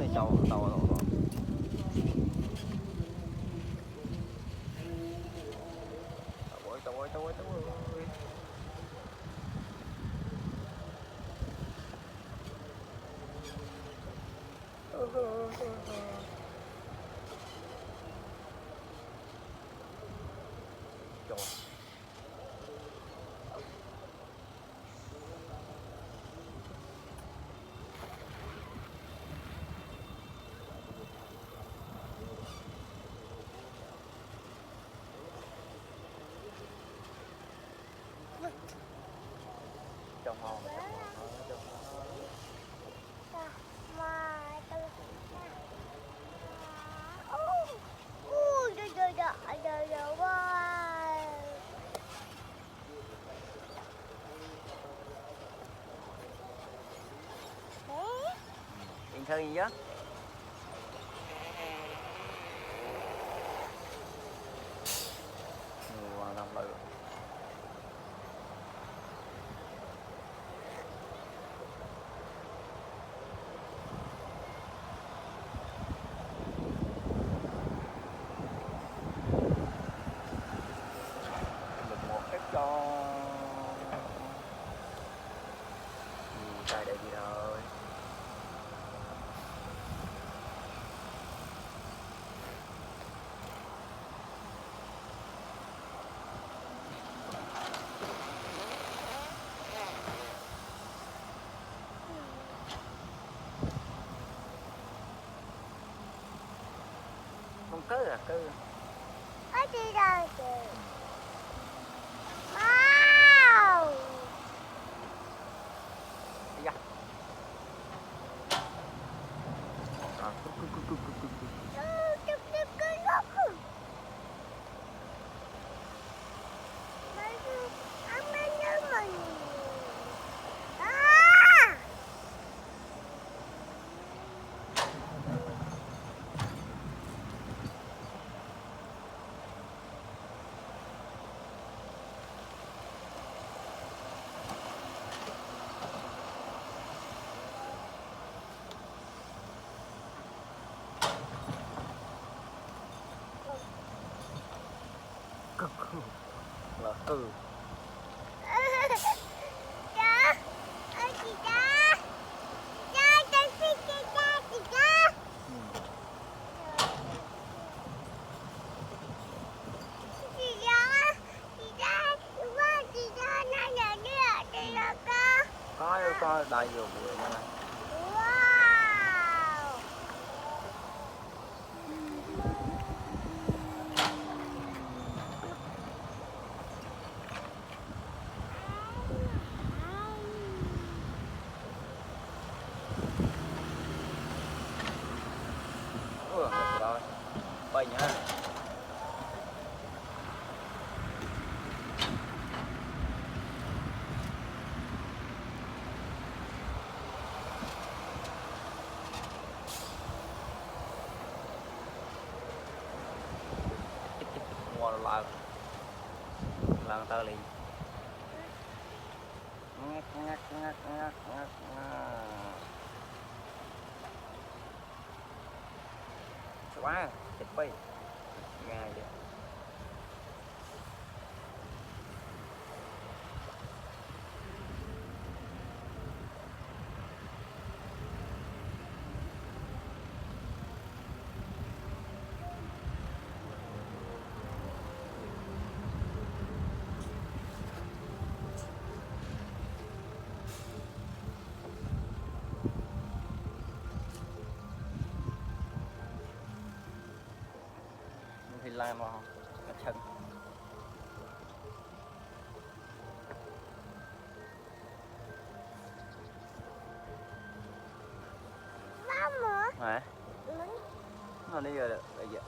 này trâu to. Trời ơi. Trời. Trông ngon. Yên thư gì đó. Hoàn toàn lợi. Cho đây đây gì thôi. Con cứ à cứ Ở đi đâu kìa. Wow. đi ra. Là Cha, ơi chị cha. Cha, cha xin chị cha. Chị cha nó là đưa đi là có đầy vô bụi này. Wow. Rồi bay nha. Ngon lần tơ liền. Ngắt. Quá chụp bay ngay vậy. Thì làm mà chân. Hả? Nó đi rồi bây giờ.